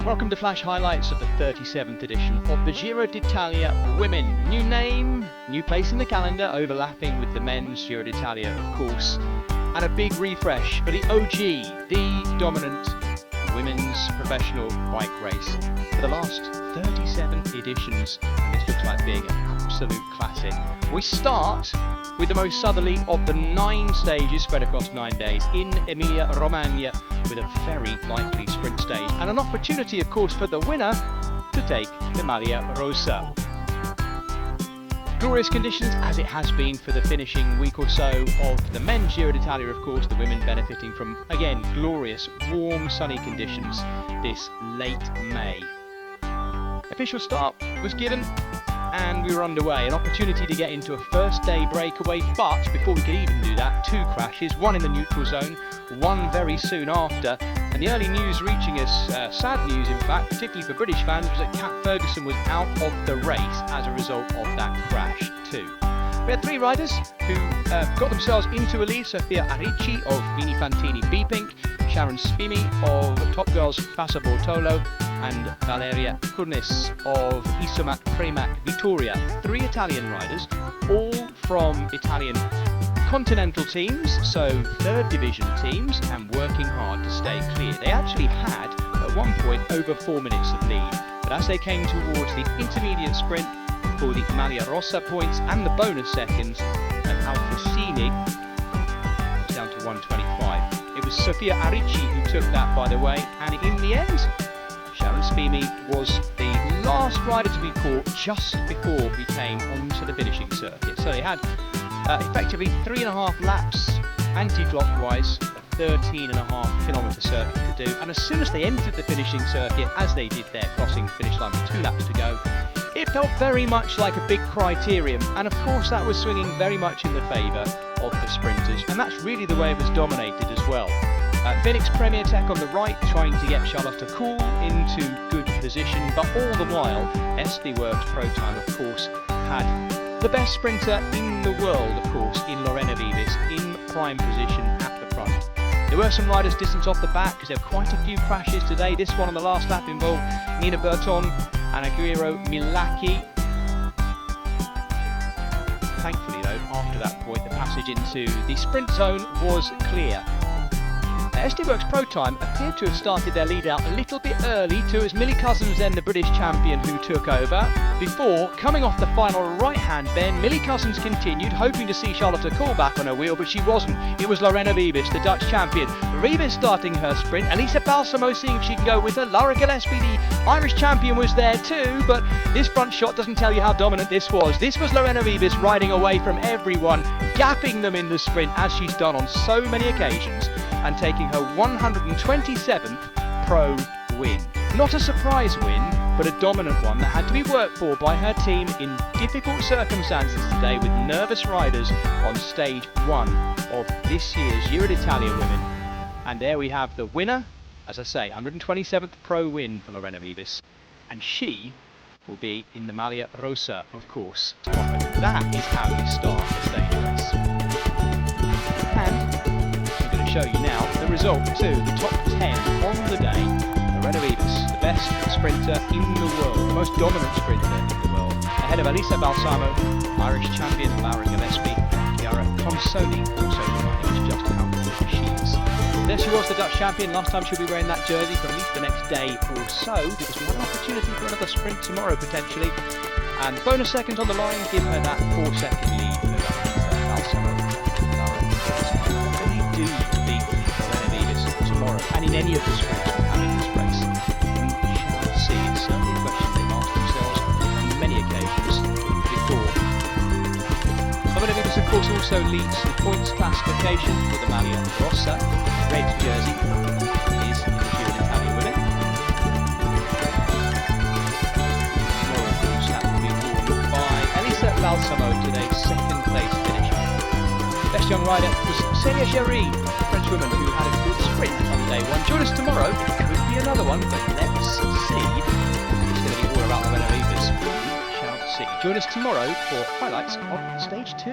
Welcome to Flash Highlights of the 37th edition of the Giro d'Italia Women. New name, new place in the calendar, overlapping with the men's Giro d'Italia, of course. And a big refresh for the OG, the dominant women's professional bike race for the last 37 editions. And this looks like being an absolute classic. We start with the most southerly of the 9 stages spread across 9 days in Emilia-Romagna, with a very likely sprint stage and an opportunity, of course, for the winner to take the Maglia Rosa. Glorious conditions, as it has been for the finishing week or so of the men's Giro d'Italia, of course, the women benefiting from, again, glorious, warm, sunny conditions this late May. Official start was given and we were underway. An opportunity to get into a first day breakaway, but before we could even do that, 2 crashes, one in the neutral zone, one very soon after. And the early news reaching us, sad news in fact, particularly for British fans, was that Cat Ferguson was out of the race as a result of that crash too. We had 3 riders who got themselves into a lead: Sofia Arricci of Vini Fantini B-Pink, Sharon Spimi of Top Girls Fassa Bortolo, and Valeria Kurnis of Isomat Premac Vittoria. 3 Italian riders, all from Italian continental teams, so 3rd division teams, and working hard to stay clear. They actually had, at one point, over 4 minutes of lead, but as they came towards the intermediate sprint for the Maglia Rosa points and the bonus seconds, and Alfosini was down to 1:25. It was Sofia Arricci who took that, by the way, and in the end, Sharon Spimi was the last rider to be caught just before we came onto the finishing circuit. So they had effectively 3.5 laps anti-clockwise, a 13.5 kilometre circuit to do, and as soon as they entered the finishing circuit, as they did there, crossing the finish line with 2 laps to go, it felt very much like a big criterium, and of course that was swinging very much in the favour of the sprinters, and that's really the way it was dominated as well. Phoenix Premier Tech on the right, trying to get Charlotte Cool into good position, but all the while, SD Worx-ProTime, of course, had the best sprinter in the world, of course, in Lorena Wiebes, in prime position at the front. There were some riders distance off the back, because there were quite a few crashes today. This one on the last lap involved Nina Burton and Aguero Milaki. Thankfully, though, after that point, the passage into the sprint zone was clear. SD Worx-ProTime appeared to have started their lead out a little bit early too, as Millie Cousins, then the British champion, who took over. Before coming off the final right-hand bend, Millie Cousins continued, hoping to see Charlotte Cool back on her wheel, but she wasn't. It was Lorena Wiebes, the Dutch champion. Wiebes starting her sprint, Elisa Balsamo seeing if she can go with her. Lara Gillepsie, the Irish champion, was there too, but this front shot doesn't tell you how dominant this was. This was Lorena Wiebes riding away from everyone, gapping them in the sprint, as she's done on so many occasions, and taking her 127th pro win. Not a surprise win, but a dominant one that had to be worked for by her team in difficult circumstances today, with nervous riders on stage 1 of this year's Giro d'Italia Women. And there we have the winner, as I say, 127th pro win for Lorena Wiebes, and she will be in the Maglia Rosa, of course. That is how you start a stage race. And show you now the result too, the top 10 on the day. Lorena Wiebes, the best sprinter in the world, the most dominant sprinter in the world, ahead of Elisa Balsamo, Irish champion Lara Gillepsie, Chiara Consoli, also reminding us just how good she is. There she was, the Dutch champion. Last time she'll be wearing that jersey for at least the next day or so, because we have an opportunity for another sprint tomorrow potentially. And bonus seconds on the line give her that 4-second lead over Elisa Balsamo. Tomorrow, and in any of the sprints we have in this race, we shall see. It's certainly a question they've asked themselves on many occasions before. Lorena Wiebes, of course, also leads the points classification for the Maglia Rosa. Red jersey is the Giro d'Italia Women. Tomorrow, of course, that will be worn by Elisa Balsamo, today's 2nd place finisher. Best young rider was Célia Géry, French woman who had a good sprint on day 1. Join us tomorrow, it could be another one, but let's see. It's going to be all about Lorena Wiebes. We shall see. Join us tomorrow for highlights of stage 2.